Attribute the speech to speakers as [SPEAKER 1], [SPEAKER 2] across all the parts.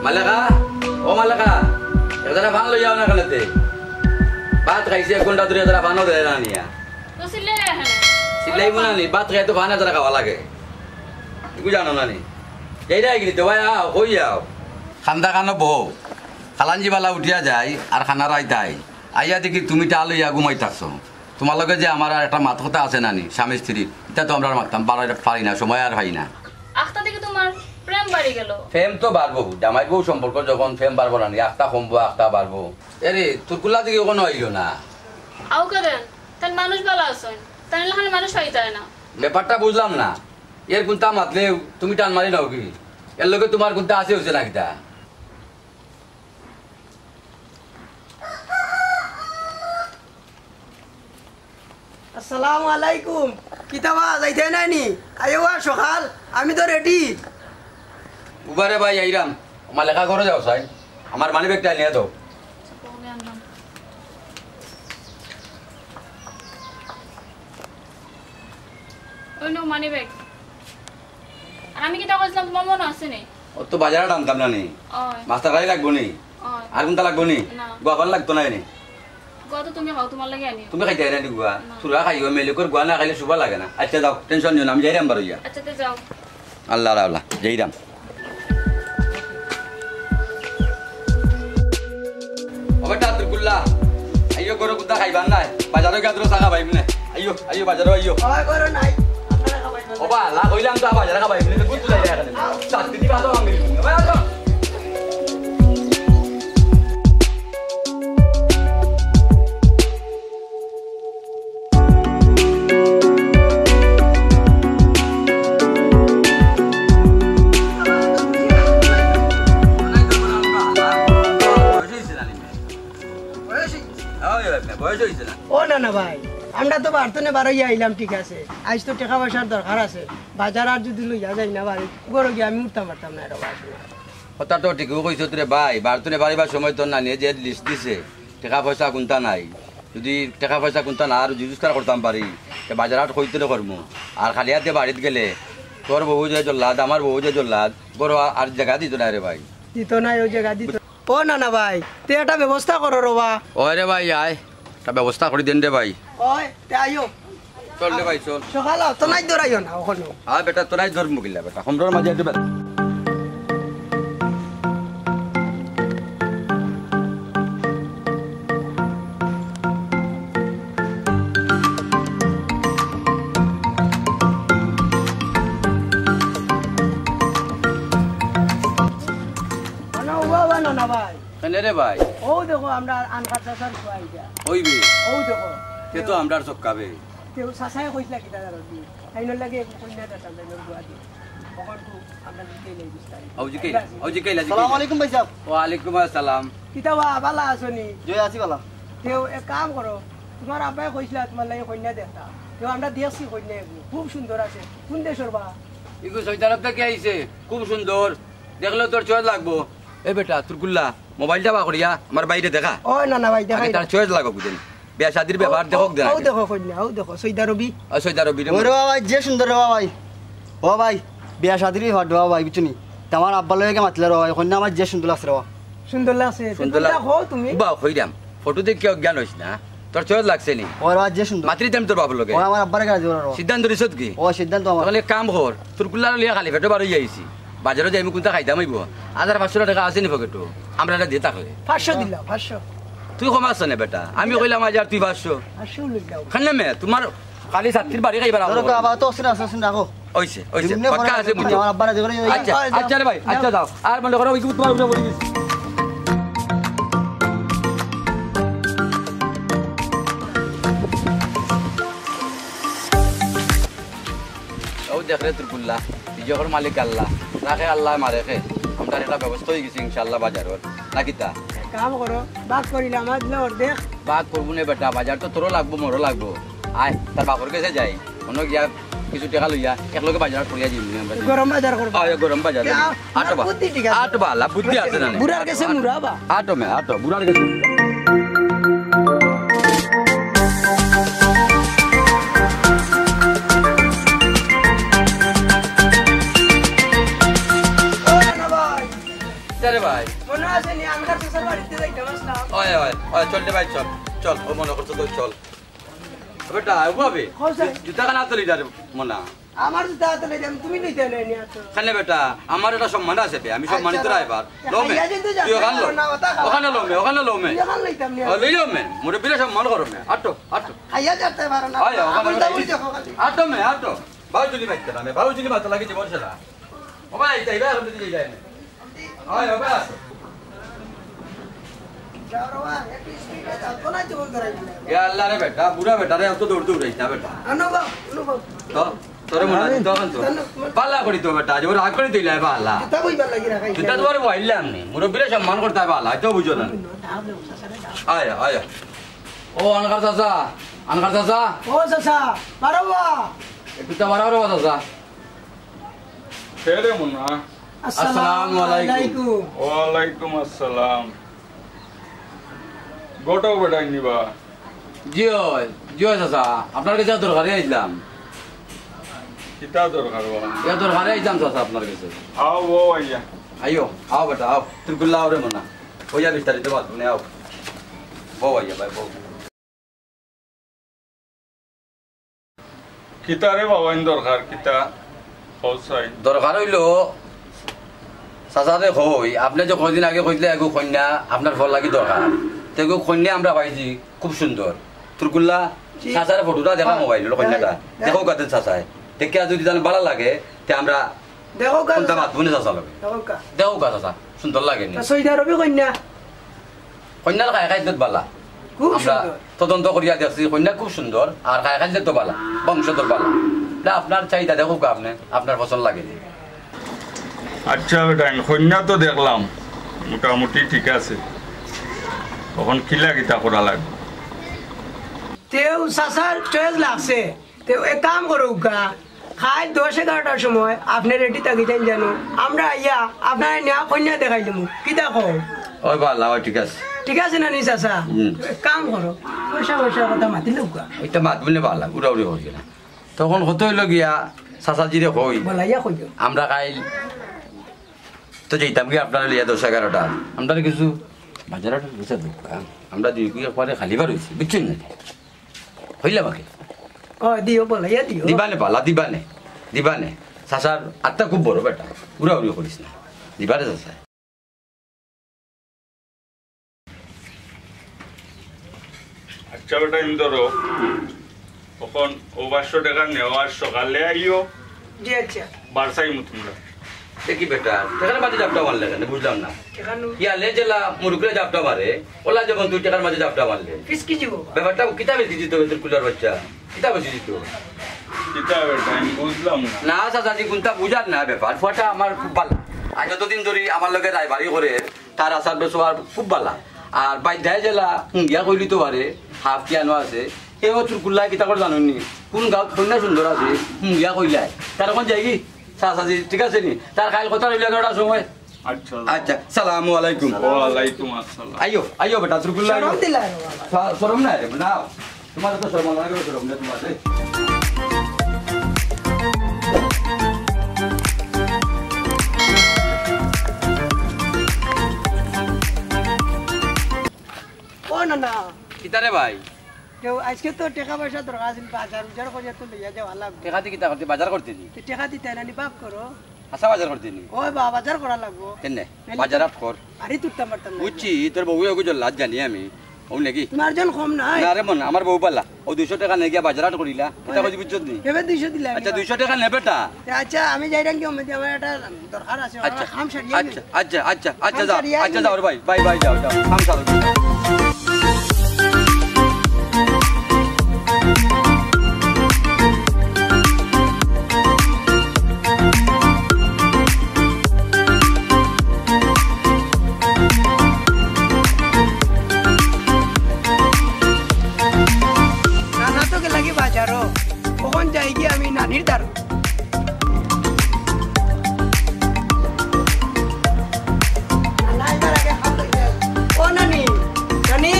[SPEAKER 1] মালাকা ও মালাকা এদারা ভান লই যাও না কালেতে বাত খাইছে 1 ঘন্টা ধরে এদারা ভানও দেয় না নিয়া
[SPEAKER 2] তো সিলে এখানে
[SPEAKER 1] সিলাইব না নি বাত খাই তো ভান এদারা খাওয়া লাগে ইগু জানো না নি এইটা কি তো ভাই আও কই যাও খান্দা খানো বউ খালাঞ্জি বালা উঠিয়া যায় আর খানা রাইতাই আইয়া দেখি তুমি টা লইয়া ঘুমাই থাকছো তোমার লগে যে আমার আর একটা মাত কথা আছে নানি স্বামী স্ত্রী এটা তো আমরা মারতাম পারি না সময় আর হয় না
[SPEAKER 2] আখতা থেকে তোমার প্রেম বাড়ি গেল
[SPEAKER 1] ফেম তো বাড়বো জামাই বউ সম্পর্ক যখন ফেম বাড়বো না আখতা কমবো আখতা বাড়বো এরে তুরকুল্লা দিকে কোনো আইলো না
[SPEAKER 2] আও করেন তার মানুষ ভালো আছেন তার লাহানে মানুষ পাইতে না
[SPEAKER 1] ব্যাপারটা বুঝলাম না এর কোনটা মাতলে তুমি টান মারি নাও কি এর লগে তোমার কোনটা আছে হচ্ছে না কিটা
[SPEAKER 3] আসসালামু আলাইকুম কিতাবা যাইতে নাইনি আয়ো সকাল আমি তো রেডি
[SPEAKER 1] উবারে ভাই আইরাম আমার লেখা করে যাও সাই আমার মানি ব্যাগটা নিয়ে দাও
[SPEAKER 2] ওই নো মানি ব্যাগ আর আমি কি টাকা দিলাম তোমার মনে আছে নি
[SPEAKER 1] ও তো বাজারে টানতাম না নি
[SPEAKER 2] ওই
[SPEAKER 1] মাস্টার গাড়ি লাগবো নি
[SPEAKER 2] ওই
[SPEAKER 1] আর কোনটা লাগবো নি
[SPEAKER 2] না।
[SPEAKER 1] গোয়াবার লাগতো না নি
[SPEAKER 2] গত তুমি খাও তোমার লাগে আনি
[SPEAKER 1] তুমি খাইতে না গুয়া সুরা খাইও মেলিকর গুয়া না খাইলে শুভ লাগে না আচ্ছা যাও টেনশন নিও না আমি যাইরাম বারো ইয়া
[SPEAKER 2] আচ্ছা তে যাও
[SPEAKER 1] আল্লাহ আল্লাহ যাইরাম ওটা তুরকুল্লা আইও করো কুত্তা খাইবার নাই বাজারে গাদরো সাগা ভাইবনে আইও আইও বাজারে আইও
[SPEAKER 3] ওই করো নাই আপনারা খাবাই না
[SPEAKER 1] ওবা লা কইলাম তো বাজারে খাবাই বলে কুত্তু যাই এখানে সাথে দিবা তো আমি ভাই আসো
[SPEAKER 3] ও না না ভাই আমরা তো বাড়তনে বারোই আইলাম ঠিক আছে আজ তো টাকা পয়সার দরকার আছে বাজার আর যদি লইয়া যাই না বাড়ি গরো গিয়ে আমি উঠতে পারতাম না এরকম
[SPEAKER 1] কথা তো ঠিকও কইছ তোরে ভাই বারতুনে বাড়িবার সময় তো না নিয়ে যে লিস্ট দিছে টাকা পয়সা কোনটা নাই যদি টাকা পয়সা কোনটা না আর জুজুস্কার করতাম পারি বাজার হাট কইতে করমু আর খালি হাতে বাড়িত গেলে তোর বউ যে জল্লাদ আমার বউ যে জল্লাদ বড় আর জায়গা দিত না রে ভাই
[SPEAKER 3] দিত না ওই জায়গা দিত ও না না ভাই তে একটা ব্যবস্থা করো রবা
[SPEAKER 1] ওই রে ভাই আয় একটা ব্যবস্থা করে দেন রে ভাই
[SPEAKER 3] ওই তে আইও
[SPEAKER 1] চল রে ভাই চল
[SPEAKER 3] সকাল তো নাই দৌড়াইও না ওখানে
[SPEAKER 1] আর বেটা তোরাই ধর্ম গিলা বেটা সম্রার মাঝে একটু
[SPEAKER 3] না ভাই
[SPEAKER 1] কেন রে ভাই
[SPEAKER 3] ও দেখো আমরা আনকার চাষার খুয়াই যা
[SPEAKER 1] ওইবি
[SPEAKER 3] ও দেখো
[SPEAKER 1] তে তো আমরা চক্কাবে
[SPEAKER 3] কেউ চাষাই কইলা কিতা জানি আইনর লাগে কইলা দাতা জানোর গুয়াদি কখন তো আমরা দিতে লই বিস্তারিত
[SPEAKER 1] ওজি কেলা
[SPEAKER 4] আসসালামু আলাইকুম ভাই সাহেব
[SPEAKER 1] ওয়া আলাইকুম আসসালাম
[SPEAKER 3] কিতা বালা আসনি
[SPEAKER 4] জয় আছি বালা
[SPEAKER 3] কেউ এক কাম করো তোমার আব্বাই কইলা তোমার লাগে কন্যা দেখতা কেউ আমরা দেখছি কন্যা খুব সুন্দর আছে কোন দেশের বা
[SPEAKER 1] ইগো সৈতারত থেকে আইছে খুব সুন্দর দেখলে তোর চয়েস লাগবো এ বেটা তুরকুল্লা মোবাইলটা বা করিয়া আমার বাইরে দেখা
[SPEAKER 3] ও না না ভাই দেখাই
[SPEAKER 1] তার চয়েস লাগো বুঝেন বিয়া শাদির ব্যাপার দেখো দেন
[SPEAKER 3] ও দেখো কন্যা ও দেখো সৈদা রবি
[SPEAKER 1] সৈতার রবি
[SPEAKER 4] ওরে বাবা যে সুন্দর রে বাবা ভাই ও ভাই বিয়া শাদির ভাট বাবা ভাই বুঝুনি তোমার আব্বা লগে মাতলা রে ভাই কন্যা আমার যে সুন্দর লাগছে রে বাবা
[SPEAKER 3] সুন্দর লাগছে
[SPEAKER 1] সুন্দর
[SPEAKER 3] দেখো তুমি
[SPEAKER 1] বা কইরাম ফটো দেখে জ্ঞান হইছ না তোর চয়েস লাগছে নি
[SPEAKER 4] ওর বাবা যে সুন্দর
[SPEAKER 1] মাতৃ দেম তোর বাবার লগে
[SPEAKER 4] ও আমার আব্বার কাছে ওর
[SPEAKER 1] সিদ্ধান্ত দিছত কি
[SPEAKER 4] ও সিদ্ধান্ত আমার
[SPEAKER 1] তাহলে কাম কর তুরকুল্লা লিয়া খালি ফেটো বারো আইছি বাজারে যাই আমি কোনটা খাইতাম আইব 1500 টাকা আছে নি পকেটো আমরা এটা দিয়ে থাকলে
[SPEAKER 3] 500 দিলাম 500
[SPEAKER 1] তুই কমাস না বেটা আমি কইলাম আজ আর তুই 500
[SPEAKER 3] 500 লইলাম
[SPEAKER 1] খান্না মে তোমার খালি ছাত্রীর বাড়ি খাইবার
[SPEAKER 4] তোর বাবা তো আসেন আসেন রাখো
[SPEAKER 1] ওইছে ওইছে
[SPEAKER 4] এমনি
[SPEAKER 1] পাক্কা আছে বুঝছো
[SPEAKER 4] আমার আব্বার কাছে
[SPEAKER 1] আচ্ছা আচ্ছা রে ভাই আচ্ছা যাও আর মনে করো ওই তোমার উপরে বলি দিছি ও দেখ রে তুরকুল্লা যখন মালিক আল্লাহ রাখে আল্লাহ মারে খে আমরা একটা ব্যবস্থা হয়ে গেছি ইনশাআল্লাহ বাজারের নাকি তা
[SPEAKER 3] কাম করো বাক করিলাম আজ না অর্ধেক
[SPEAKER 1] বাদ করবো না বেটা বাজার তো তোরও লাগবো মোরও লাগবো আয় তার বাপর কাছে যাই অন্য গিয়া কিছু টাকা লইয়া একলগে বাজার করিয়া দিম
[SPEAKER 3] গরম বাজার করব
[SPEAKER 1] গরম বাজার আটো বা
[SPEAKER 3] বুদ্ধি ঠিক আছে
[SPEAKER 1] আটো বা লাভ বুদ্ধি আছে না
[SPEAKER 3] বুড়ার কাছে মুরাবা
[SPEAKER 1] আটো মে আটো বুড়ার কাছে রে ভাই ভাই
[SPEAKER 3] মনে আছে নি আমরা চাচার বাড়িতে যাইতাম আসলাম
[SPEAKER 1] ওই ওই ওই চল রে ভাই চল চল ও মনে করছো তো চল বেটা ভাবে জুতা কানা তো লিডার মনা
[SPEAKER 3] আমার জুতা হাতে লইতাম তুমি লইতে নাই নি আতো
[SPEAKER 1] খানে বেটা আমার এটা সম্মান আছে বে আমি সম্মানিত রাইবার লোমে তুই ওখানে লোমে
[SPEAKER 3] এখন লইতাম নি
[SPEAKER 1] ও লইও মে মোরে বিলে সম্মান করো মে আটো আটো
[SPEAKER 3] খাইয়া যেতে পারো না
[SPEAKER 1] আয় আটো মে আটো বাউজুলি বাইতে না মে বাউজুলি বাত লাগি জীবন সেরা ও ভাই তাইবা এখন দিদি যাই না আয় ও ভাই
[SPEAKER 3] যাওরা এক স্পিডে যাও তো না জীবন করাই
[SPEAKER 1] এ আল্লাহ রে বেটা বুড়া বেটা রে এত দৌড় দৌড়াইছ না বেটা
[SPEAKER 3] অনুভব
[SPEAKER 1] তো তোরে মনে আছে তখন তো পাল্লা করি তো বেটা যে রাগ করে দিলাই পাল্লা
[SPEAKER 3] জুতা কইবার লাগি রাখাই
[SPEAKER 1] জুতা তোমার বইলাম নি মুরব্বিরে সম্মান করতে হয় পাল্লা তো বুঝো না আয় আয় ও আনকার চাচা
[SPEAKER 3] ও চাচা বারবা
[SPEAKER 1] একটু তো বাড়াও রে চাচা
[SPEAKER 5] ফেরে মুন্না
[SPEAKER 1] আসসালামু আলাইকুম
[SPEAKER 5] ওয়ালাইকুম আসসালাম গোটাও বেটাই নিবা
[SPEAKER 1] জিও জিও চাচা আপনার কাছে দরকারে আইলাম
[SPEAKER 5] কিতা দরকার বা
[SPEAKER 1] ইয়া দরকারে আইলাম চাচা আপনার কাছে
[SPEAKER 5] আও ও আইয়া
[SPEAKER 1] আইও আও বেটা আও তুই গুল্লা আও রে মনা ওইয়া বিস্তারিত বাত শুনে আও বউ আইয়া ভাই বউ
[SPEAKER 5] কিতা রে বাবা ইন দরকার কিতা হসাই
[SPEAKER 1] দরকার হইলো চাচাতে কই আপনি যে কয়দিন আগে কইলে এগো কন্যা আপনার ফল লাগি দরকার তেগো কন্যা আমরা পাইছি খুব সুন্দর তুরকুল্লা চাচার ফটোটা দেখা মোবাইল কন্যাটা দেখো কাতে চাচায় দেখে যদি জান ভালো লাগে তে আমরা
[SPEAKER 3] দেখো কা
[SPEAKER 1] কোনটা মাত বনে চাচা লাগে দেখো কা চাচা সুন্দর লাগে নি
[SPEAKER 3] সৈদা রবি কন্যা
[SPEAKER 1] কন্যার খাই খাই দিত বালা
[SPEAKER 3] খুব
[SPEAKER 1] আমরা
[SPEAKER 3] সুন্দর
[SPEAKER 1] তদন্ত করিয়া দেখছি কন্যা খুব সুন্দর আর খাই খাই দিত বালা বংশধর বালা আপনার চাহিদা দেখো কা আপনি আপনার পছন্দ লাগে
[SPEAKER 5] আচ্ছা বেটা কন্যা তো দেখলাম মোটামুটি ঠিক আছে তখন কিলা কিতা করা লাগবে
[SPEAKER 3] তেও চাচার চয়েস লাগছে তেও এক কাম করো গা খাই 10-11টার সময় আপনি রেডি থাকিতেন জানো আমরা আইয়া আপনার নিয়া কন্যা দেখাই দেবো কিতা কও
[SPEAKER 1] ওই বালা ওই ঠিক আছে
[SPEAKER 3] ঠিক আছে না নি চাচা এক কাম করো পয়সা কথা মাতি লোকা
[SPEAKER 1] এটা মাত বলে বালা উড়া উড়ি হয়ে গেল তখন কত হইল গিয়া চাচাজিরে কই
[SPEAKER 3] বলাইয়া কইও
[SPEAKER 1] আমরা খাইল তো যেতাম কি আপনার লিয়া 10-11টা আমরা কিছু বাজারটা বুঝা দোকান আমরা দুই কুইয়া পরে খালি বার হয়েছি বুঝছেন না হইলে আমাকে
[SPEAKER 3] ও দিও বলাইয়া দিও
[SPEAKER 1] দিবানে পালা দিবানে চাচার আত্মা খুব বড় বেটা উড়া উড়ি করিস না দিবারে চাচা
[SPEAKER 5] আচ্ছা বেটা ইন ধরো তখন ও 500 টাকা নেওয়ার সকালে আইও
[SPEAKER 3] জি আচ্ছা
[SPEAKER 5] বারসাই মুতমুরা
[SPEAKER 1] দেখি বেটা টাকার মাঝে জাপটা মারলে কেন বুঝলাম না
[SPEAKER 3] এখানে
[SPEAKER 1] ইয়ালে জেলা মুরুকুরে জাপটা মারে ওলা যখন 2 টাকার মাঝে জাপটা মারলে
[SPEAKER 3] কিস কি জীব
[SPEAKER 1] ব্যাপারটা কিতাবে দিত তোর কুলার বাচ্চা কিতাবে দিত
[SPEAKER 5] কিতা বেটা আমি বুঝলাম না
[SPEAKER 1] না চাচাজি কোনটা বুঝার না ব্যাপার ফটা আমার খুব ভালো আর যতদিন ধরে আমার লগে রায়বাড়ি করে তার আসার বেসোয়ার খুব ভালো আর বাইধায় জেলা হুঙ্গিয়া কইলি তো পারে হাফ কিয়ানো আছে কেউ চুরকুল্লা কিতা করে জানুনি কোন গাঁত কন্যা সুন্দর আছে হুঙ্গিয়া কইলাই তার এখন যাই কি চাচাজি ঠিক আছে নি তার খাইল কথা রইলে 9টার সময়
[SPEAKER 5] আচ্ছা
[SPEAKER 1] আচ্ছা সালামু আলাইকুম
[SPEAKER 5] ওয়ালাইকুম আসসালাম
[SPEAKER 1] আইও বেটা চুরকুল্লা
[SPEAKER 3] শরম দিলা রে বাবা
[SPEAKER 1] শরম না রে না তোমার তো শরম লাগে শরম না তোমার
[SPEAKER 3] ও না না
[SPEAKER 1] কিতারে ভাই
[SPEAKER 3] কেউ আজকে তো টাকা পয়সা দরকার আছে বাজার উজার করিয়া তো লইয়া যাওয়া লাগবে
[SPEAKER 1] টেকাতে কিতা করতে বাজার করতে নি
[SPEAKER 3] টাকা দিতে না নি বাপ করো
[SPEAKER 1] আসা বাজার করতে নি
[SPEAKER 3] ওই বা বাজার করা লাগবো
[SPEAKER 1] কেনে বাজার আপ কর
[SPEAKER 3] আরে তুলতাম পারতাম না
[SPEAKER 1] বুঝছি তোর বউ এগো লাজ জানি আমি ও নাকি
[SPEAKER 3] তোমার জন কম নাই
[SPEAKER 1] না রে মন আমার বউ পাল্লা ও 200 টাকা নিয়ে গিয়া বাজার আট করিলা এটা কই বুঝছত নি
[SPEAKER 3] এবে 200 দিলাম
[SPEAKER 1] আচ্ছা 200 টাকা নেবেটা
[SPEAKER 3] আচ্ছা আমি যাই রাখি আমার একটা দরকার আছে
[SPEAKER 1] আচ্ছা
[SPEAKER 3] খাম সারিয়ে
[SPEAKER 1] আচ্ছা আচ্ছা আচ্ছা আচ্ছা যাও আচ্ছা যাও রে ভাই বাই যাও যাও কাম সারো
[SPEAKER 3] নানা তো লাগি বাজারও কখন যাই গিয়ে আমি নানির দ্বার ও নানি নানি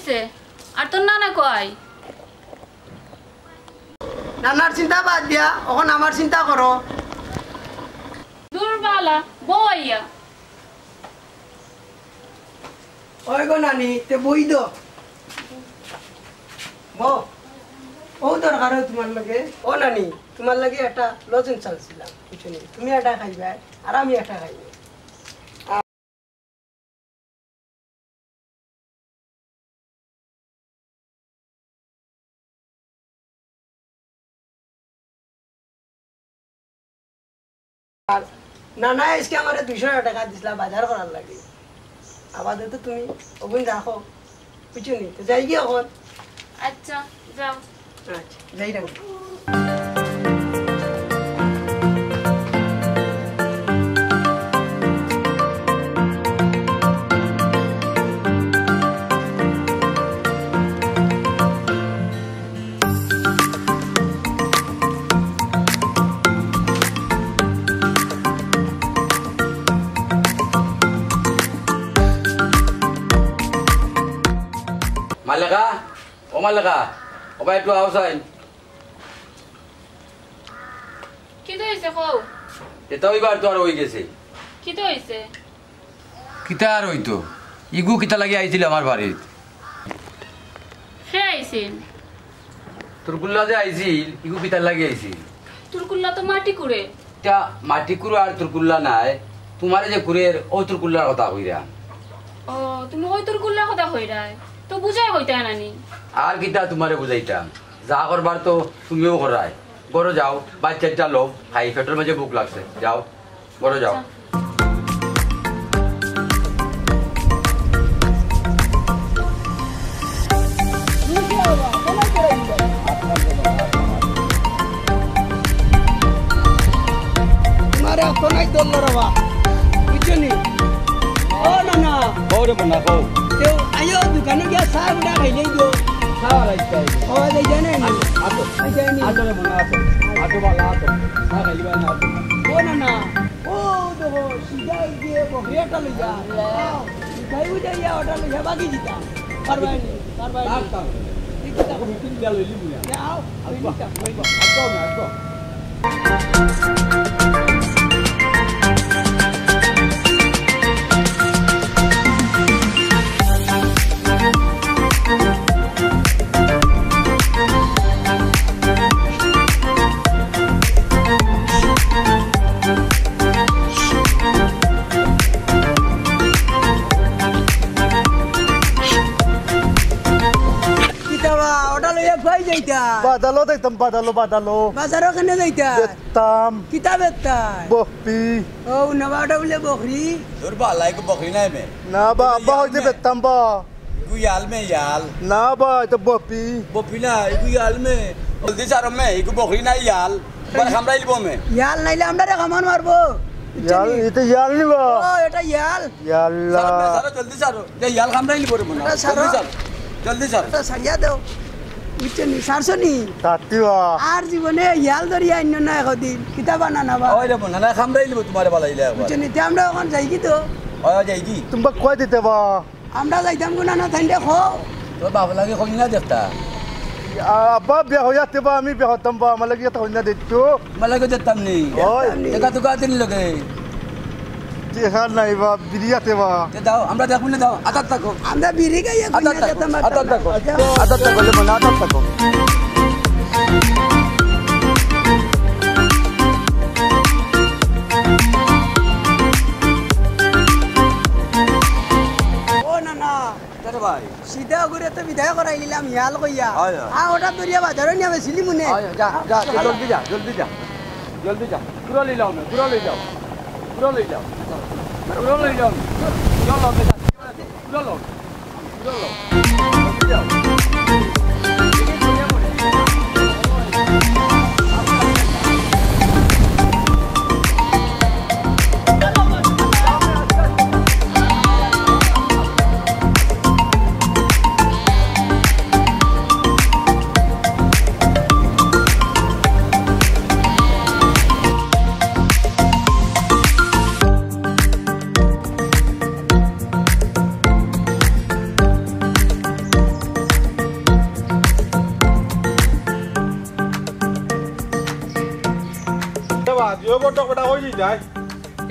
[SPEAKER 2] হইছে আর তোর নানা কয়
[SPEAKER 3] নানার চিন্তা বাদ দিয়া এখন আমার চিন্তা করো
[SPEAKER 2] দুর্বালা বইয়া
[SPEAKER 3] ওই গো নানি তে বই দো ও দরকার হয় তোমার লাগে ও নানি তোমার লাগে একটা লজেন্স চালছিলাম কিছু নেই তুমি একটা খাইবে আর আমি একটা খাইবে আর নানা আজকে আমার 200 টাকা দিছিলা বাজার করার লাগে আপাতত তুমি ওগুন রাখো কিছু নেই তো যাই গিয়ে এখন
[SPEAKER 2] আচ্ছা যাও
[SPEAKER 3] আচ্ছা যাই রাখো
[SPEAKER 1] মালেকা ও মালেকা ও ভাই একটু আওসাইন
[SPEAKER 2] কি তো হইছে কও
[SPEAKER 1] এটা ওইবার তো আর হয়ে গেছে
[SPEAKER 2] কি তো হইছে
[SPEAKER 1] কিতা আর হইতো ইগু কিতা লাগি আইছিল আমার বাড়িত
[SPEAKER 2] হে আইছিল
[SPEAKER 1] তোর গুল্লা যে আইছিল ইগু কিতা লাগি আইছিল
[SPEAKER 2] তোর কুল্লা তো মাটি কুড়ে
[SPEAKER 1] তা মাটি কুরু আর তোর গুল্লা নাই তোমার যে কুরের ও তোর গুল্লার কথা কইরা
[SPEAKER 2] ও তুমি ওই তোর কুল্লা কথা হইরাই তো বুঝাই হইতা নানি
[SPEAKER 1] আর কিতা তোমারে বুঝাইতাম যা করবার তো তুমিও করাই বড় যাও বাচ্চাটা লোভ খাই পেটের মাঝে ভুক লাগছে যাও বড় যাও
[SPEAKER 3] তোমার এখন নাই দল রবা কিছু নেই ও নানা
[SPEAKER 1] বড় বনা কও
[SPEAKER 3] কেউ আয়ো দোকানে গিয়া চা গুড়া খাইলেই গো
[SPEAKER 1] সারা ইচ্ছা
[SPEAKER 3] ও দেই জানে নি
[SPEAKER 1] আতো
[SPEAKER 3] জানি
[SPEAKER 1] আতো রে বনা আতো আতো বালা আতো সা খাইবা না আতো
[SPEAKER 3] ও নানা ও দেখো সিধাই গিয়ে বকরিয়াটা লই যা সিধাই উঠে গিয়া ওটা লই যা বাকি দিতা পারবাই নি
[SPEAKER 1] আতো ঠিক আছে মিটিং গেল লিবুয়া
[SPEAKER 3] যাও আমি দিতা
[SPEAKER 1] আতো না আতো
[SPEAKER 3] কিতাবা ওটা লইয়া কই যাইতা
[SPEAKER 4] বাদালো দেখতাম বাদালো
[SPEAKER 3] বাজারও কেনে যাইতা
[SPEAKER 4] দেখতাম
[SPEAKER 3] কিতাবের তাই
[SPEAKER 4] বপি
[SPEAKER 3] ও নবাটা বলে বকরি
[SPEAKER 1] তোর বালাই কো বকরি নাই মে
[SPEAKER 4] না বা আব্বা হইতে দেখতাম বা
[SPEAKER 1] গু ইয়াল মে ইয়াল
[SPEAKER 4] না বা এটা বপি
[SPEAKER 1] বপিনা ইগু ইয়াল মে জলদি চারো মে ইগু বকরি নাই ইয়াল বার খামরাই লিবো মে
[SPEAKER 3] ইয়াল নাইলে আমরা রে কামান মারবো
[SPEAKER 4] ইয়াল এটা ইয়াল নিবা
[SPEAKER 3] ও এটা ইয়াল
[SPEAKER 4] ইয়াল্লা
[SPEAKER 1] সারো জলদি সারো যে ইয়াল খামরাই লিবো রে মনা
[SPEAKER 3] এটা সারো।
[SPEAKER 1] জলদি সারো
[SPEAKER 3] এটা সারিয়া দাও বুঝছনি সারছনি
[SPEAKER 4] তাতিবা
[SPEAKER 3] আর জীবনে ইয়াল ধরিয়া অন্য না একদিন কিতাবা না নাবা
[SPEAKER 1] ওই রে মনা না খামরাই লিবো তোমার বালাইলে একবার
[SPEAKER 3] বুঝছনি তে আমরা ওখান যাই কি তো
[SPEAKER 1] ওই যাই কি
[SPEAKER 4] তুমি কই দিতে বা
[SPEAKER 3] আমরা যাইতাম গুনা না থাইলে খো
[SPEAKER 1] তোর বাবা লাগে কই না দেখতা
[SPEAKER 4] আব্বা বিয়া হইয়াতে বা আমি বিয়া হতাম বা আমার লাগি এটা হইনা দিতো
[SPEAKER 1] মালাকে যেতাম নি
[SPEAKER 4] ওই
[SPEAKER 1] দেখা তো কাদিন লগে
[SPEAKER 4] দেখা নাই বা বিরিয়াতে বা
[SPEAKER 1] তে দাও আমরা দেখুন না দাও আতাত থাকো
[SPEAKER 3] আমরা বিড়ি গাইয়া
[SPEAKER 1] আতাত
[SPEAKER 3] গুনা
[SPEAKER 1] থাকো
[SPEAKER 3] যেতাম
[SPEAKER 1] আতাত থাকো
[SPEAKER 3] আচ্ছা।
[SPEAKER 1] আতাত থাকো লে মনা আতাত থাকো
[SPEAKER 3] ও না না
[SPEAKER 1] কেরে ভাই
[SPEAKER 3] সিধা করে তো বিদায় করাই নিলাম ইয়াল কইয়া
[SPEAKER 1] হয়, হয়।
[SPEAKER 3] আ ওটা দরিয়া বাজারে নিয়ে বেছিলি মনে
[SPEAKER 1] যা যা জলদি যা জলদি যা জলদি যা পুরো লই যাও না পুরো লই যাও পুরো লই যাও পুরো লই যাও চলো বেটা পুরো লো পুরো লো জলদি যাও
[SPEAKER 6] তুইও বড় বেটা হই যায়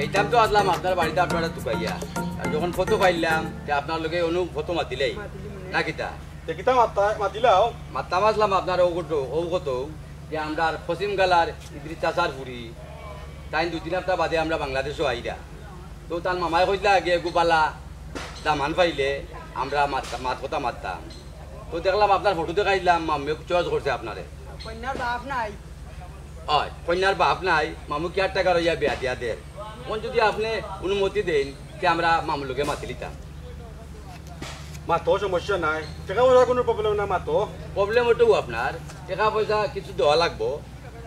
[SPEAKER 1] এইটাম তো আসলাম আপনার বাড়িতে আপনারা তুকাইয়া আর যখন ফটো পাইলাম যে আপনার লগে অনু ফটো মাতিলেই না কিতা
[SPEAKER 6] দেখিতা মাতিলাও
[SPEAKER 1] মাতাম আসলাম আপনার ও কত যে আমরা পশ্চিম গালার ইদ্রিস চাচার পুরি তাই 2-3 সপ্তাহ বাদে আমরা বাংলাদেশও আইরা তো তার মামাই কইলা আগে গোপালা দামান পাইলে আমরা মাত কথা মারতাম তো দেখলাম আপনার ফটো দেখাইলাম মামু চয়েস করছে আপনারে
[SPEAKER 3] কন্যার বাপ নাই
[SPEAKER 1] হয় কন্যার বাপ নাই মামু কি 8 টাকা রইয়া বিয়া দিয়া দেন কোন যদি আপনি অনুমতি দেন যে আমরা মামুলোকে মাতি লিতাম
[SPEAKER 6] মাতো সমস্যা নাই টাকা পয়সা কোনো প্রবলেম না মাতো
[SPEAKER 1] প্রবলেম ওটাও আপনার টাকা পয়সা কিছু দেওয়া লাগবো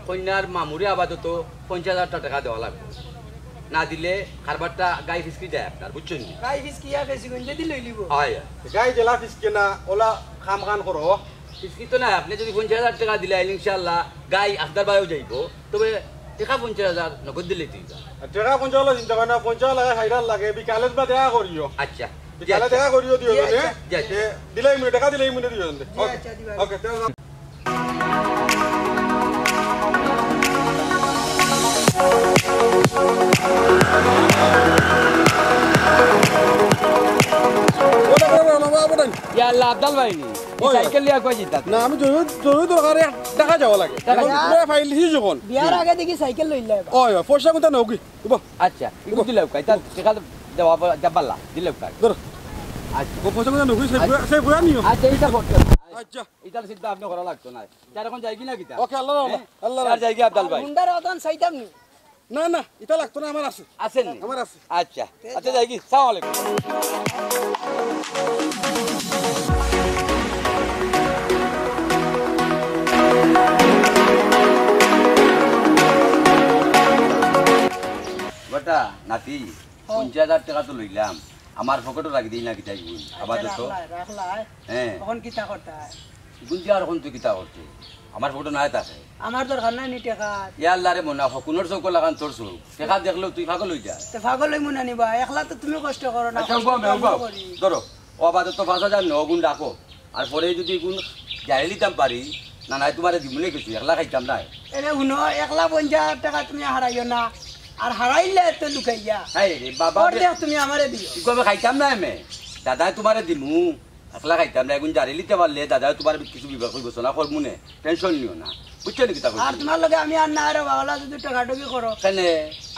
[SPEAKER 1] কন্যার মামুরে আপাতত 50,000 টাকা দেওয়া লাগবে না দিলে খারবারটা গাই ফিসকি যায় আপনার বুঝছেন
[SPEAKER 3] গাই ফিস কিয়া বেশি গঞ্জে দি লই লিব
[SPEAKER 1] হয়
[SPEAKER 6] গাই জেলা ফিসকে না ওলা খাম খান করো
[SPEAKER 1] ফিসকি তো না আপনি যদি 50,000 টাকা দিলে ইনশাআল্লাহ গাই আপনার বায়ও যাইব তবে টাকা 50,000 নগদ দিলে তুই
[SPEAKER 6] টাকা 50 চিন্তা করে না 50 লাগে হাইরাল লাগে বিকালে বা দেখা করিও
[SPEAKER 1] আচ্ছা
[SPEAKER 6] বিকালে দেখা করিও দিও
[SPEAKER 1] জি, জি।
[SPEAKER 6] দিলাই মিনিট টাকা দিলাই মিনিট দিও ওকে
[SPEAKER 3] আচ্ছা, দিবা।
[SPEAKER 6] ওকে
[SPEAKER 1] ইয়া আল্লাহ আব্দুল ভাই নি সাইকেল লিয়া কই জিতা
[SPEAKER 6] না আমি জরুরি দরকারে টাকা যাওয়া লাগে ফাইল দিছি যখন
[SPEAKER 3] বিয়ার আগে দেখি সাইকেল লইলা
[SPEAKER 6] ওই পয়সা কোথা নকি
[SPEAKER 1] আচ্ছা ইগু দিলাও কাই তার টাকা দেওয়া যাবাল্লা দিলাও কাই
[SPEAKER 6] ধর
[SPEAKER 1] আচ্ছা
[SPEAKER 6] পয়সা কোথা নকি সেই বয়া নিও
[SPEAKER 1] আচ্ছা এইটা করতে
[SPEAKER 6] আচ্ছা
[SPEAKER 1] এটা সিদ্ধা আপনি করা লাগতো না যার এখন যাই কি না কিতা
[SPEAKER 6] ওকে আল্লাহ আল্লাহ
[SPEAKER 1] আর যাই কি আব্দুল ভাই
[SPEAKER 3] মুন্ডার অদন সাইতাম নি
[SPEAKER 6] না না এটা লাগতো না আমার আছে
[SPEAKER 1] আছেন নি
[SPEAKER 6] আমার আছে
[SPEAKER 1] আচ্ছা আচ্ছা যাই কি সালাম আলাইকুম বেটা নাতি 50,000 টাকা তো লইলাম আমার পকেটে রাখি দিই না কিতা আপাতত
[SPEAKER 3] রাখলা
[SPEAKER 1] হ্যাঁ
[SPEAKER 3] এখন কিতা করতে হয়
[SPEAKER 1] গুনতি আর কোন তুই কিতা করতে আমার ফটো নাই থাকে
[SPEAKER 3] আমার দরকার নাই নি টাকা
[SPEAKER 1] ইয়া আল্লাহ রে মনা হকুনের চৌক লাগান তোর চৌক টাকা দেখলো তুই পাগল হই যা
[SPEAKER 3] তে পাগল লই মুনা নিবা একলা তো তুমি কষ্ট করো না
[SPEAKER 1] আচ্ছা ধরো ও আপাতত 5,000 গুণ রাখো আর পরে যদি গুণ যাই লিতাম পারি না নাই তোমার দিমনে কিছু একলা খাইতাম নাই
[SPEAKER 3] এরে হুনো একলা 50,000 টাকা তুমি হারাইও না আর হারাইলে তো লুকাইয়া
[SPEAKER 1] হাই রে বাবা
[SPEAKER 3] ওর দেখ তুমি আমারে দিও
[SPEAKER 1] কবে খাইতাম না আমি দাদা তোমারে দিমু একলা খাইতাম না গুণ জারি লিতে পারলে দাদা তোমার কিছু বিবাহ করব না করমুনে টেনশন নিও না বুঝছো নি কিতা
[SPEAKER 3] আর তোমার লগে আমি আর না রে বাবা যদি টাকা টুকি করো
[SPEAKER 1] কেনে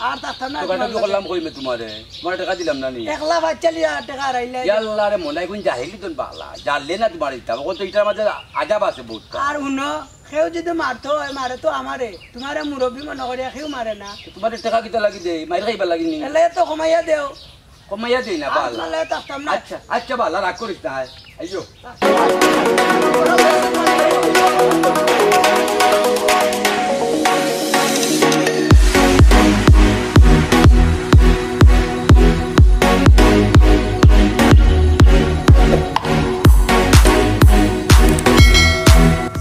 [SPEAKER 3] আর থাকতাম না
[SPEAKER 1] তো কাটা করলাম কইমে তোমারে তোমার টাকা দিলাম না নি
[SPEAKER 3] একলা বাচ্চা লিয়া টাকা হারাইলে
[SPEAKER 1] ইয়া আল্লাহ রে মনে গুণ জাহিলি তো বালা জানলে না তোমার দিতাম ও তো এটার মাঝে আজাব আছে বহুত
[SPEAKER 3] আর হুনো কেউ যদি মারতো হয় মারে তো আমারে তোমারে মুরব্বী মনে করিয়া কেউ মারে না
[SPEAKER 1] তোমার টাকা কিতা লাগি দে মাইর খাইবা লাগি নি
[SPEAKER 3] এলে তো কমাইয়া দেও
[SPEAKER 1] কমাইয়া দেই না
[SPEAKER 3] আর
[SPEAKER 1] বালা
[SPEAKER 3] তোমার লগে থাকতাম না
[SPEAKER 1] আচ্ছা আচ্ছা বালা রাগ করিস না আইয়ো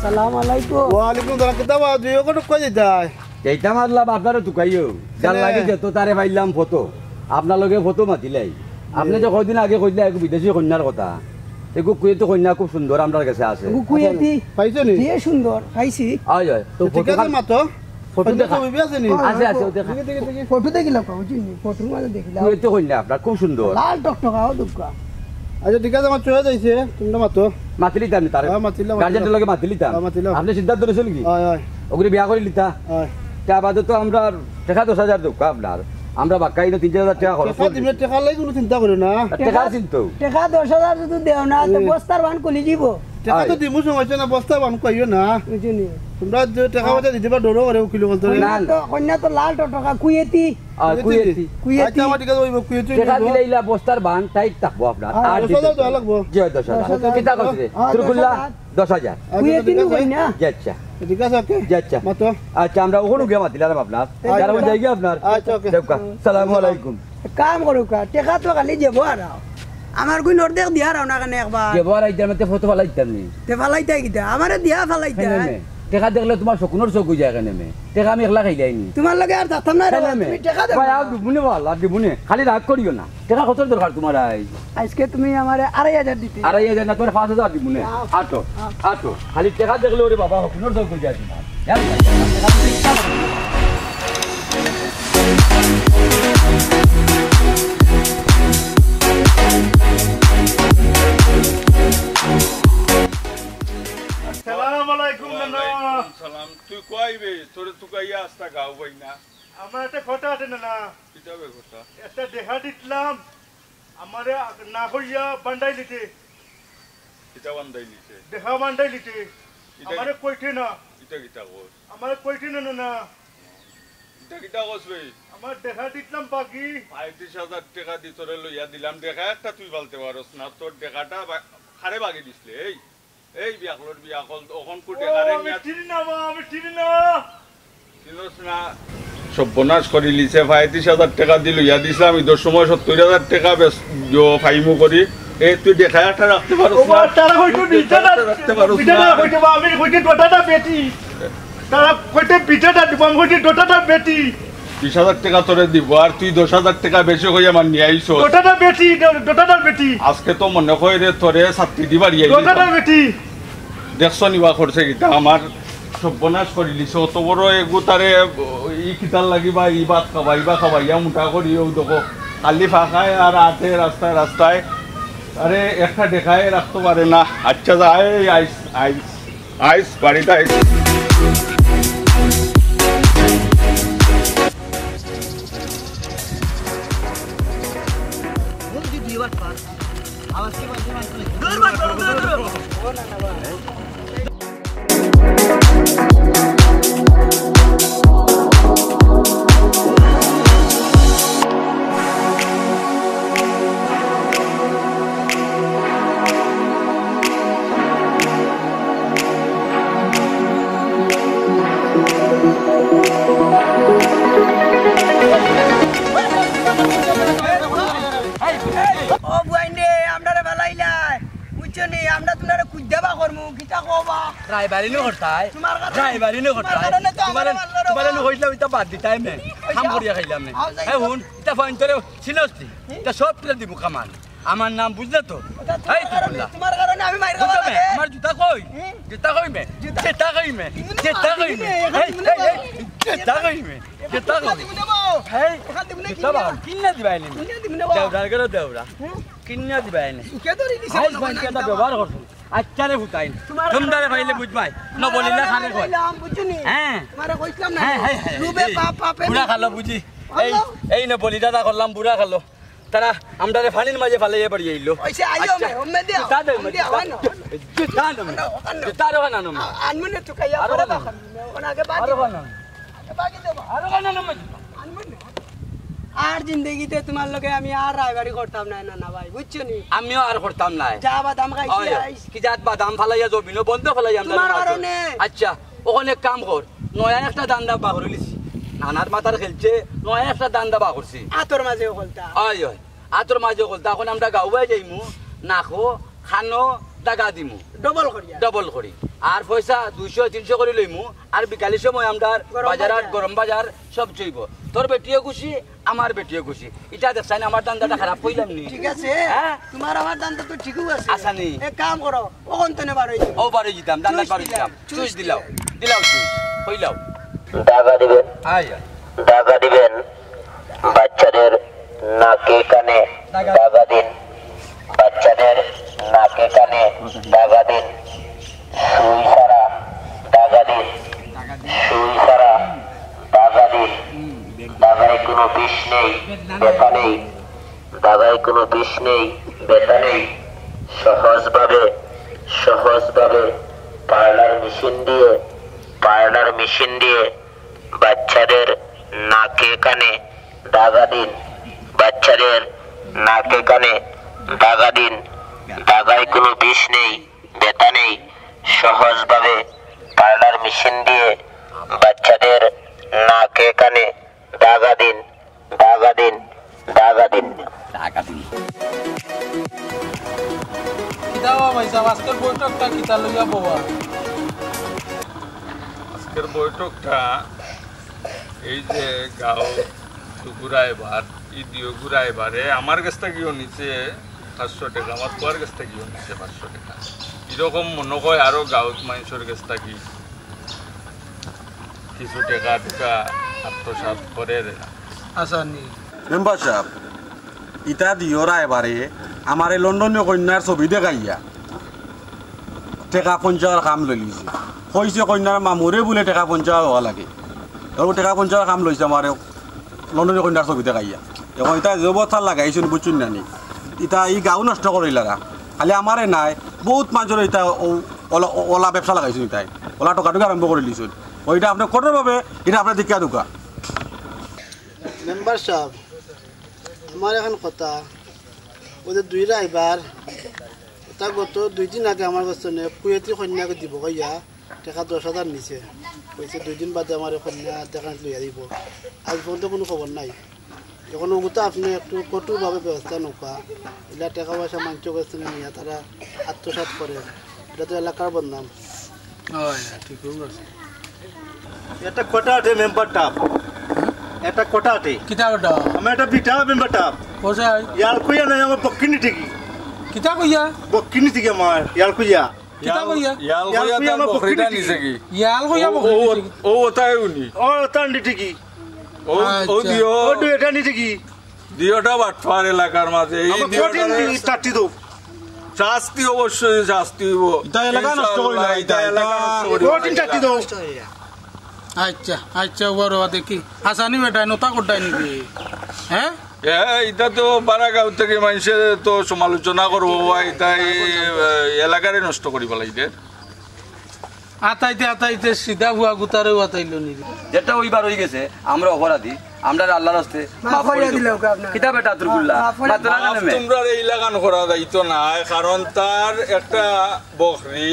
[SPEAKER 3] সালাম আলাইকুম
[SPEAKER 4] ওয়ালাইকুম সালাম কিতাব দিও কত কই যায়
[SPEAKER 1] এইটা মারলাম আপনারও টুকাইও যার লাগে যেত তারে পাইলাম ফটো আপনার লগে ফটো মাতিলাই আপনি যে কয়দিন আগে কইলে এক বিদেশি কন্যার কথা এগু কুয়েতো কন্যা খুব সুন্দর আমার কাছে আছে
[SPEAKER 3] কুয়েতি
[SPEAKER 4] পাইছো নি
[SPEAKER 3] দিয়ে সুন্দর খাইছি
[SPEAKER 1] আয় আয় তো
[SPEAKER 4] ঠিক
[SPEAKER 1] ফটো
[SPEAKER 4] আছে মাতো
[SPEAKER 1] ফটো দেখা
[SPEAKER 4] বিবি আছে নি
[SPEAKER 1] আছে আছে ও দেখা
[SPEAKER 3] ফটো দেখিলাম বুঝিনি ফটোর মাঝে দেখিলাম
[SPEAKER 1] কুয়েতো কন্যা আপনার খুব সুন্দর
[SPEAKER 3] লাল টকটকাও দুঃখা
[SPEAKER 4] আচ্ছা ঠিক আছে আমার চলে যাইছে তোমরা মাতো
[SPEAKER 1] মাতিলি তার তার
[SPEAKER 4] মাতিলাম
[SPEAKER 1] গার্জেন্টের লগে মাতিলি তার
[SPEAKER 4] মাতিলাম।
[SPEAKER 1] আপনি সিদ্ধান্ত নিছেন কি
[SPEAKER 4] আয় আয়
[SPEAKER 1] ওগুলি বিয়া করে লিতা
[SPEAKER 4] আয়
[SPEAKER 1] তা বাদে তো আমরা টাকা 10,000 দেব আপনার আমরা বাক্কাই 3,000 টাকা খরচ
[SPEAKER 4] টাকা দিবে টাকা লাগি কোনো চিন্তা করো না
[SPEAKER 1] টাকা চিন্তা
[SPEAKER 3] টাকা 10,000 যদি দেও না তো বস্তার বান কলি যাব
[SPEAKER 4] টাকা তো দিমু সমস্যা না বস্তা বান কইও না
[SPEAKER 3] বুঝিনি
[SPEAKER 4] তোমরা যে টাকা পয়সা দিতে পারো ডরো করে উকিল বলতো
[SPEAKER 1] না,
[SPEAKER 3] তো কন্যা তো লাল টকটকা কুয়েতি
[SPEAKER 1] আর কুয়েতি
[SPEAKER 4] আচ্ছা আমার ঠিক আছে ওই কুয়েতে
[SPEAKER 1] টাকা দিলে ইলা বস্তার বান টাইট থাকবো আপনার আর
[SPEAKER 4] 10,000 দেওয়া লাগবো
[SPEAKER 1] জি 10,000 কিতা করছে
[SPEAKER 3] হ্যাঁ,
[SPEAKER 1] তুরকুল্লা 10,000
[SPEAKER 3] কুয়েতি নি কন্যা
[SPEAKER 1] জি আচ্ছা
[SPEAKER 4] ঠিক আছে ওকে
[SPEAKER 1] জি আচ্ছা
[SPEAKER 4] মাতো
[SPEAKER 1] আচ্ছা আমরা ওখানে গিয়ে মাতিলাম আপনার যারা যাই গিয়ে আপনার
[SPEAKER 4] আচ্ছা ওকে
[SPEAKER 1] দেবকা সালামু আলাইকুম
[SPEAKER 3] কাম করো কা টাকা তো খালি যাব আর আমার কই নর্দেক দিয়া রাও না কেন একবার
[SPEAKER 1] যে বড় আইতার মধ্যে ফটো ফালাইতাম নি
[SPEAKER 3] তে ফালাইতা কিতা আমারে দিয়া ফালাইতা
[SPEAKER 1] টাকা দেখলে তোমার শকুনের চোখ হয়ে যায় কেন টাকা আমি একলা খাইলাই নি
[SPEAKER 3] তোমার লাগে আর থাকতাম না রে তুমি টাকা দেব
[SPEAKER 1] দিবুনে ভালো দিবুনে খালি রাগ করিও না টাকা কত দরকার তোমার
[SPEAKER 3] আজকে তুমি আমারে 2,500 দিতে
[SPEAKER 1] 2,500 না তোমার 5,000 দিবুনে আটো আটো খালি টাকা দেখলে ওরে বাবা শকুনের চোখ হয়ে যায় তোমার
[SPEAKER 5] কইবে তোরে তুকাইয়া আস্তা গাও ভাই না
[SPEAKER 7] আমার একটা কথা আছে না
[SPEAKER 5] কিতাবে কথা
[SPEAKER 7] একটা দেখা দিলাম আমারে না কইয়া বান্দাই লিতে
[SPEAKER 5] কিতাব আন্দাই নিছে
[SPEAKER 7] দেখা বান্দাই লিতে আমারে কইতে না
[SPEAKER 5] এটা কিতা কস
[SPEAKER 7] আমারে কইতে না না
[SPEAKER 5] এটা কিতা কস ভাই
[SPEAKER 7] আমার দেখা দিলাম বাকি
[SPEAKER 5] ৩৫,০০০ টাকা দি তোরে লইয়া দিলাম দেখা একটা তুই বলতে পারস না তোর টাকাটা খারে বাগি দিছলে এই বিয়াকলর বিয়াকল ওখন কো টাকারে
[SPEAKER 7] আমি চিনি না আমি চিনি না
[SPEAKER 5] চিনস না সর্বনাশ করি লিছে ৩৫,০০০ টাকা দি লইয়া দিছিলাম ঈদের সময় ৭০,০০০ টাকা ফাইমু করি এই তুই দেখা একটা রাখতে পারস না
[SPEAKER 7] তারা কইতো বিটাটা
[SPEAKER 5] রাখতে পারস
[SPEAKER 7] বিটাটা কইতো আমি কইতে ডটাটা বেটি তারা কইতে বিটাটা দিব আমি কইতে ডটাটা বেটি
[SPEAKER 5] ২০,০০০ টাকা তোরে দিব আর তুই ১০,০০০ টাকা বেশি হয়ে আমার নিয়ে আইস
[SPEAKER 7] ডটাটা বেটি
[SPEAKER 5] আজকে তো মনে হয় রে তোরে ছাত্রী দিবার
[SPEAKER 7] ডটাটা বেটি
[SPEAKER 5] দেখছো নিবা করছে কিতা আমার সর্বনাশ করে লিছে অত বড় এগু তারে ই কিতার লাগিবা ই ভাত খাবাইয়া মোটা করি ও দেখো খালি ফাঁকায় আর আটে রাস্তায় আরে একটা দেখায় রাখতে পারে না আচ্ছা যায় আইস বাড়িতে আইস
[SPEAKER 1] ড্রাইভারিনো করতাই ড্রাইভারিনো করতাই তোমারে নো কইলাম ইতা বাদ দিতাই মে কাম করিয়া খাইলাম নে এই হুন ইতা ফাইন তোরে চিনস্তি ইতা সব তুলে দিব কামান আমার নাম বুঝলে তো এই
[SPEAKER 3] তোমার কারণে আমি মাইর খাওয়া লাগে
[SPEAKER 1] আমার জুতা কই মে জুতা কই মে জুতা কই মে জুতা কই মে হেই জুতা কিন্না দিবাইনি দেউরার করে দেউরা কিন্না দিবাইনি
[SPEAKER 3] কে ধরে দিছে
[SPEAKER 1] আইস বান কেটা ব্যবহার করছ আচ্ছারে ফুটাইন তোমদারে ভাইলে বুঝবাই ন বলিলা খানে কই
[SPEAKER 3] বুঝুনি
[SPEAKER 1] হ্যাঁ
[SPEAKER 3] তোমারে কইছিলাম না
[SPEAKER 1] হ্যাঁ
[SPEAKER 3] রুবে পাপে
[SPEAKER 1] বুড়া খালো বুঝি এই না বলি দাদা করলাম বুড়া খালো তারা আমদারে ফানির মাঝে ফালাইয়া পড়ি আইলো
[SPEAKER 3] ওইসে আইও মে ওমে দিয়া
[SPEAKER 1] জুতা দে জুতা রো না নম
[SPEAKER 3] আনমনে তো কাইয়া পড়া বাখন ওনাকে বাকি বাকি দেব
[SPEAKER 1] আরো না নম
[SPEAKER 3] আর জিন্দেগিতে তোমার লগে আমি আর রায়বাড়ি করতাম না না ভাই বুঝছো নি
[SPEAKER 1] আমিও আর করতাম না
[SPEAKER 3] যা বাদাম খাইছি আইস
[SPEAKER 1] কি জাত বাদাম ফালাইয়া জমিনো বন্ধ ফালাইয়া আমরা
[SPEAKER 3] তোমার কারণে
[SPEAKER 1] আচ্ছা ওখানে কাম কর নয়া একটা দান্দা বা করে লিছি নানার মাথার খেলছে নয়া একটা দান্দা বা করছি
[SPEAKER 3] আতর মাঝে কলতা
[SPEAKER 1] আয় আতর মাঝে কলতা এখন আমরা গাওয়া যাইমু নাখো খানো টাকা দিমু ডবল করি আর পয়সা 200-300 করে লইমু আর বিকালের সময় আমরা বাজার গরম বাজার সব চইব তোর বেটিও খুশি আমার বেটিও খুশি এটা দেখছাই আমার দান্দাটা খারাপ কইলাম নি
[SPEAKER 3] ঠিক আছে তোমার আমার দান্দা তো ঠিকই আছে
[SPEAKER 1] আসানি
[SPEAKER 3] এক কাম করো ওখান থেকে বার হই
[SPEAKER 1] ও বারে দিতাম দান্দা বারে দিতাম চুইস দিলাও চুইস কইলাও
[SPEAKER 8] দাগা দিবেন দাগা দিবেন বাচ্চাদের নাকে কানে দাগা দিন বাচ্চাদের নাকে কানে দাগা দিন সুই সারা দাগা দিন সুই সারা দাগা দিন দাগায় কোনো বিষ নেই ব্যথা নেই দাগায় কোনো বিষ নেই ব্যথা নেই সহজভাবে পার্লার মেশিন দিয়ে বাচ্চাদের নাকে কানে দাগা দিন বাচ্চাদের নাকে কানে দাগা দিন দাগায় কোনো বিষ নেই ব্যথা নেই সহজভাবে পার্লার মেশিন দিয়ে বাচ্চাদের নাকে কানে দাগা দিন
[SPEAKER 5] আজকের বৈঠকটা এই যে গাঁও ঘুরায় বার ইদিও ঘুরায় বারে আমার কাছ থেকেও নিচে 500 টাকা আমার তোর কাছ থেকেও নিচে 500 টাকা এরকম মনে হয় আরো গাঁত মানুষের কাছ থেকে কিছু টাকা আত্মসাৎ করে
[SPEAKER 6] আসানি মেম্বার সাহেব ইটা দিও রায় বারে আমার এই লন্ডনীয় কন্যার ছবি দেখাইয়া টেকা 50 কাম লৈ লিছে কইছে কন্যার মামুরে বলে টেকা 50 হওয়া লাগে আৰু টেকা 50 কাম লৈছে আমার লন্ডনের কন্যার ছবি দেখাইয়া এখন এটা জবতার লাগাইছুন বুঝুন না নি এটা ই গাঁও নষ্ট করে লাগা খালি আমারে নাই বহুত মানুষের এটা ওলা ব্যবসা লাগাইছুন এটাই ওলা টকাটুকু আরম্ভ করে লিছুন ওইটা আপনার কঠোরভাবে এটা আপনার দীক্ষা দুকা
[SPEAKER 9] মেম্বার সাহেব আমার এখন কথা ওদের দুই রাইবার ওটা গত 2 দিন আগে আমার কাছে কুয়েতি কন্যাকে দিব কইয়া টাকা 10,000 নিছে কইছে 2 দিন বাদে আমার কন্যা টাকা লইয়া দিব আজ পর্যন্ত কোনো খবর নাই এখন ওগুতা আপনি একটু কঠোরভাবে ব্যবস্থা নৌকা এটা টাকা পয়সা মাঞ্চ কাছে নিয়ে তারা আত্মসাৎ করে এটা তো এলাকার বদনাম
[SPEAKER 7] ঠিক আছে এটা কোটা আছে মেম্বার টাপ এটা কোটা আছে
[SPEAKER 10] কিতা ওটা
[SPEAKER 7] আমি এটা বিটা মেম্বার টাপ
[SPEAKER 10] কোথায়
[SPEAKER 7] ইয়ার কইয়া নাই আমার বক্কিনি ঠিকই
[SPEAKER 10] কিতা কইয়া
[SPEAKER 7] বক্কিনি থেকে আমার ইয়ার কইয়া
[SPEAKER 10] কিতা কইয়া
[SPEAKER 5] ইয়াল কইয়া তার বকরিটা নিছে কি
[SPEAKER 10] ইয়াল কইয়া বকরি
[SPEAKER 5] ও ওটাই উনি
[SPEAKER 7] ও তান্ডি ঠিকই
[SPEAKER 5] ও দিও
[SPEAKER 7] ও এটা নি ঠিকই
[SPEAKER 5] দিওটা বাটফার এলাকার মাঝে এই
[SPEAKER 7] দিওটা টাটি দাও
[SPEAKER 5] শাস্তি অবশ্যই শাস্তি হইব
[SPEAKER 6] এটা এলাকা নষ্ট করি না
[SPEAKER 5] এটা এলাকা নষ্ট
[SPEAKER 7] প্রোটিন টাটি দাও
[SPEAKER 10] আচ্ছা আচ্ছা বড় দেখি আসানি বেটা নতা কোটাই নিবি হ্যাঁ
[SPEAKER 5] এটা তো বারাগাঁও থেকে মানুষে তো সমালোচনা করবো এটা এলাকারে নষ্ট করি পেলাইতে
[SPEAKER 10] আতাইতে আতাইতে সিধা ভুয়া গুতারেও আতাইল নি
[SPEAKER 1] যেটা ওইবার হয়ে গেছে আমরা অপরাধী আমরা আল্লাহর রাস্তে
[SPEAKER 3] মাফ করে দিলে ওকে আপনার
[SPEAKER 1] কিতা বেটা তুরগুল্লা মাত্রা নেমে
[SPEAKER 5] তোমরা এই লাগান করা যাইতো না কারণ তার একটা বকরি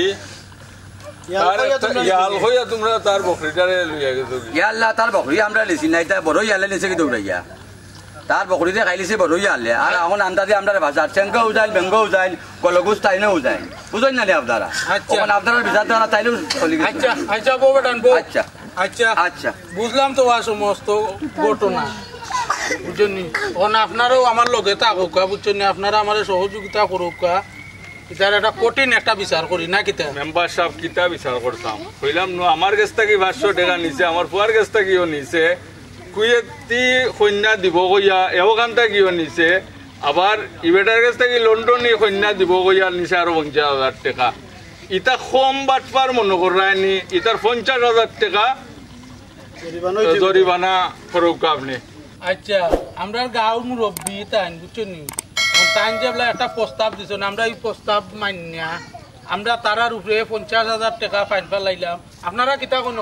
[SPEAKER 5] ইয়াল হইয়া তোমরা তার বকরিটারে লইয়া গেছো
[SPEAKER 1] ইয়া আল্লাহ তার বকরি আমরা লিছি না এটা বড় ইয়ালে লিছে কি দৌড়াইয়া তার বকরিতে খাইলিছে বড় ইয়ালে আর এখন আন্দাজে আমরা ভাষা চেঙ্গা উজাইল বেঙ্গা উজাইল কলগুস তাইনে উজাইল বুঝেন না আপনারা এখন আপনারা বিচার দেওয়া তাইলেও চলি
[SPEAKER 10] আচ্ছা আচ্ছা বউ বেটান বউ
[SPEAKER 1] আচ্ছা
[SPEAKER 10] আচ্ছা
[SPEAKER 1] আচ্ছা
[SPEAKER 10] বুঝলাম তো সমস্ত ঘটনা বুঝছেন এখন আপনারাও আমার লগে থাকুক বুঝছেন আপনারা আমার সহযোগিতা করুক এটার একটা কঠিন একটা বিচার করি না কিতা
[SPEAKER 5] মেম্বার সাহেব কিতা বিচার করতাম কইলাম নো আমার কাছ থেকে 500 টাকা নিছে আমার ফুয়ার কাছ থেকেও নিছে কুয়েতি কন্যা দিব কইয়া এওখান থেকেও নিছে আবার ইবেটার কাছ থেকে লন্ডনে কন্যা দিব কইয়া নিছে আরো 50,000 টাকা ইটা কম বাটপার মনে করায়নি ইটার 50,000 টাকা জরিমানা করুক আপনি
[SPEAKER 10] আচ্ছা আমরা গাঁও মুরব্বী তাই বুঝছেন তাই যে একটা প্রস্তাব দিছেন আমরা এই প্রস্তাব মানিয়া আমরা তারার উপরে 50,000 টাকা ফাইন ফেলাইলাম আপনারা কিতা কোন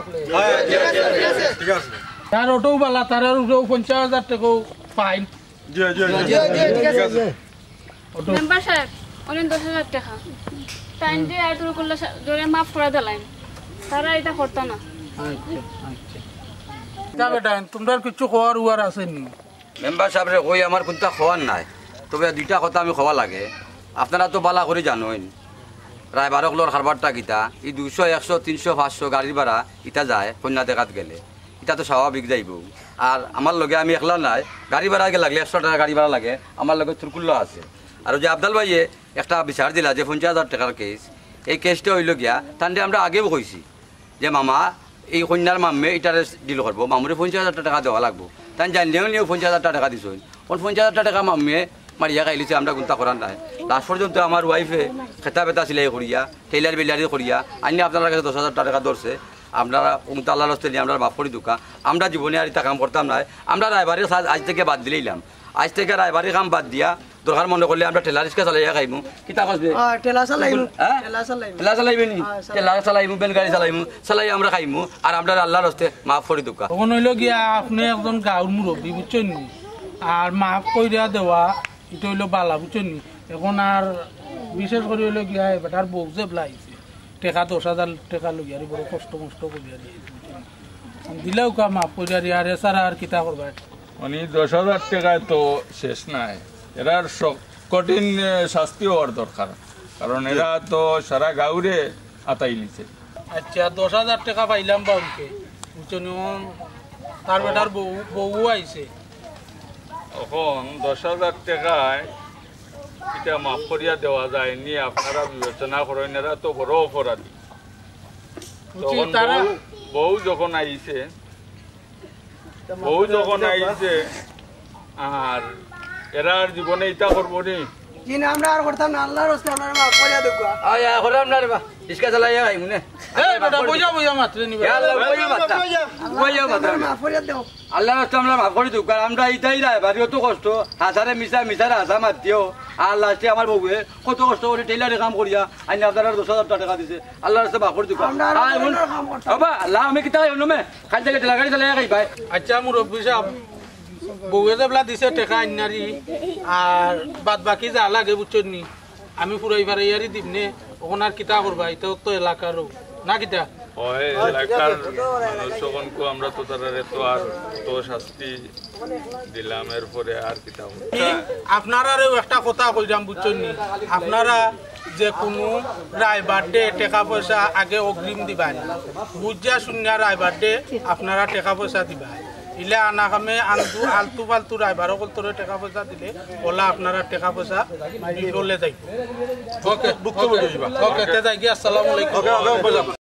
[SPEAKER 10] তার অটোও বালা তারার উপরেও 50,000 টাকাও ফাইন
[SPEAKER 2] মেম্বার সাহেব অনেক 10,000 টাকা টাইম দিয়ে আর তোর করলে জোরে মাফ করে দিলাম তারা এটা করতো না
[SPEAKER 10] আচ্ছা বেটা তোমরা কিছু খাওয়ার উয়ার আসেনি
[SPEAKER 1] মেম্বার সাহেবরে কই আমার কোনটা খাওয়ার নাই তবে দুইটা কথা আমি খাওয়া লাগে আপনারা তো বালা করে জানেন প্রায় 12 কিলোর খারবারটা গীতা এই 200 100 300 500 গাড়ির ভাড়া ইটা যায় কন্যা দেখাত গেলে এটা তো স্বাভাবিক যাইব আর আমার লগে আমি একলা নাই গাড়ি ভাড়া আগে লাগলে 100 টাকা গাড়ি ভাড়া লাগে আমার লগে তুরকুল্লা আছে আর যে আবদাল ভাইয়ে একটা বিচার দিলা যে 50,000 টাকার কেস এই কেসটা হইল গিয়া তান্ডে আমরা আগেও কইছি যে মামা এই কন্যার মামে এটারে ডিল করবো মামুরে 50,000 টাকা দেওয়া লাগবো তাই জানলেও নিয়েও 50,000 টাকা দিছ 50,000 টাকা মামে মারিয়া খাইলিছে আমরা গুন্তা করার নাই লাস্ট পর্যন্ত আমার ওয়াইফে খেতা বেতা সিলাই করিয়া টেইলার বেলারি করিয়া আইনি আপনার কাছে 10,000 টাকা ধরছে আপনারা আল্লাহর রাস্তায় নিয়ে আমরা মাফ করে দুকা আমরা জীবনে আর এটা কাম করতাম না আমরা রায়বাড়ির আজ থেকে বাদ দিলেইলাম আজ থেকে রায়বাড়ির কাম বাদ দিয়া দরকার মনে করলে আমরা টেলার রিক্সা চালাইয়া খাইমু কিতা কইবে
[SPEAKER 3] টেলা চালাইমু
[SPEAKER 1] টেলা চালাইবে নি টেলা চালাইমু বেল গাড়ি চালাইমু চালাই আমরা খাইমু আর আমরা আল্লাহর রাস্তায় মাফ করে দুকা
[SPEAKER 10] তখন হইল গিয়া আপনি একজন গাঁর মুরব্বী বুঝছেন আর মাফ কইরা দেওয়া এটা হইলো বালা বুঝছেন এখন আর বিশেষ করে হইল গিয়া বেটার বউ যে বলাইছে টাকা 10,000 টাকা লইয়া বড় কষ্ট মষ্ট করিয়া দিলেও কা মাফ কইরা আর এছাড়া আর কিতা করবা
[SPEAKER 5] মানে 10,000 টাকায় তো শেষ নাই এরার কঠিন শাস্তি হওয়ার দরকার কারণ এরা তো সারা গাঁওরে আতাই লিছে
[SPEAKER 10] আচ্ছা 10,000 টাকা পাইলাম বাউকে বুঝছেন তার বেটার বউ আইছে
[SPEAKER 5] এখন 10,000 টাকায় এটা মাফ করিয়া দেওয়া যায়নি আপনারা বিবেচনা করেন এরা তো বড় অপরাধী বউ যখন আইছে আর এরার জীবনে ইটা করবো নি
[SPEAKER 3] জিন আমরা আর করতাম না আল্লাহর রাস্তায় আমরা মাফ করিয়া দেবো
[SPEAKER 1] আয়া করাম না রে বা ইসকা চালাইয়া আই মুনে
[SPEAKER 10] এই বেটা বুঝা বুঝা মাত্র নিবা
[SPEAKER 1] আল্লাহ কইয়া মাত্রা কইয়া মাত্রা
[SPEAKER 3] মাফ করিয়া দেও
[SPEAKER 1] আল্লাহর রাস্তায় আমরা মাফ করে দেব কারণ আমরা ইতাই রা বাড়িও তো কষ্ট হাসারে মিশা হাসা মারতিও আর লাস্টে আমার বউয়ে কত কষ্ট করে টেইলারে কাম করিয়া আইন আপনারা 10,000 টাকা দিছে আল্লাহর রাস্তায় মাফ করে দেব বাবা আল্লাহ আমি কি তাই নমে খালি থেকে টেলা গাড়ি চালাইয়া গাই ভাই
[SPEAKER 10] আচ্ছা মুরব্বী সাহেব বউয়ে যেবলা দিছে টেকা আইনারি আর বাদ বাকি যা লাগে বুঝছেন নি আমি পুরো এবার ইয়ারি দিবনে ওখানে আর কিতা করবা এটা তো এলাকারও না কিতা
[SPEAKER 5] ওই এলাকার মানুষজনকে আমরা তো তারারে তো আর তো শাস্তি দিলাম এরপরে আর কিতা
[SPEAKER 10] আপনারাও একটা কথা কইলাম বুঝছেন নি আপনারা যে কোনো রায় বার্থডে টাকা পয়সা আগে অগ্রিম দিবেন বুঝা শূন্য রায় বার্থডে আপনারা টাকা পয়সা দিবেন ইলে আনা কামে আলতু ফালতু রাইবারও তোরে টাকা পয়সা দিলে ওলা আপনারা টাকা পয়সা বলে যাই ওকে ওকে তে যাই আসসালামু আলাইকুম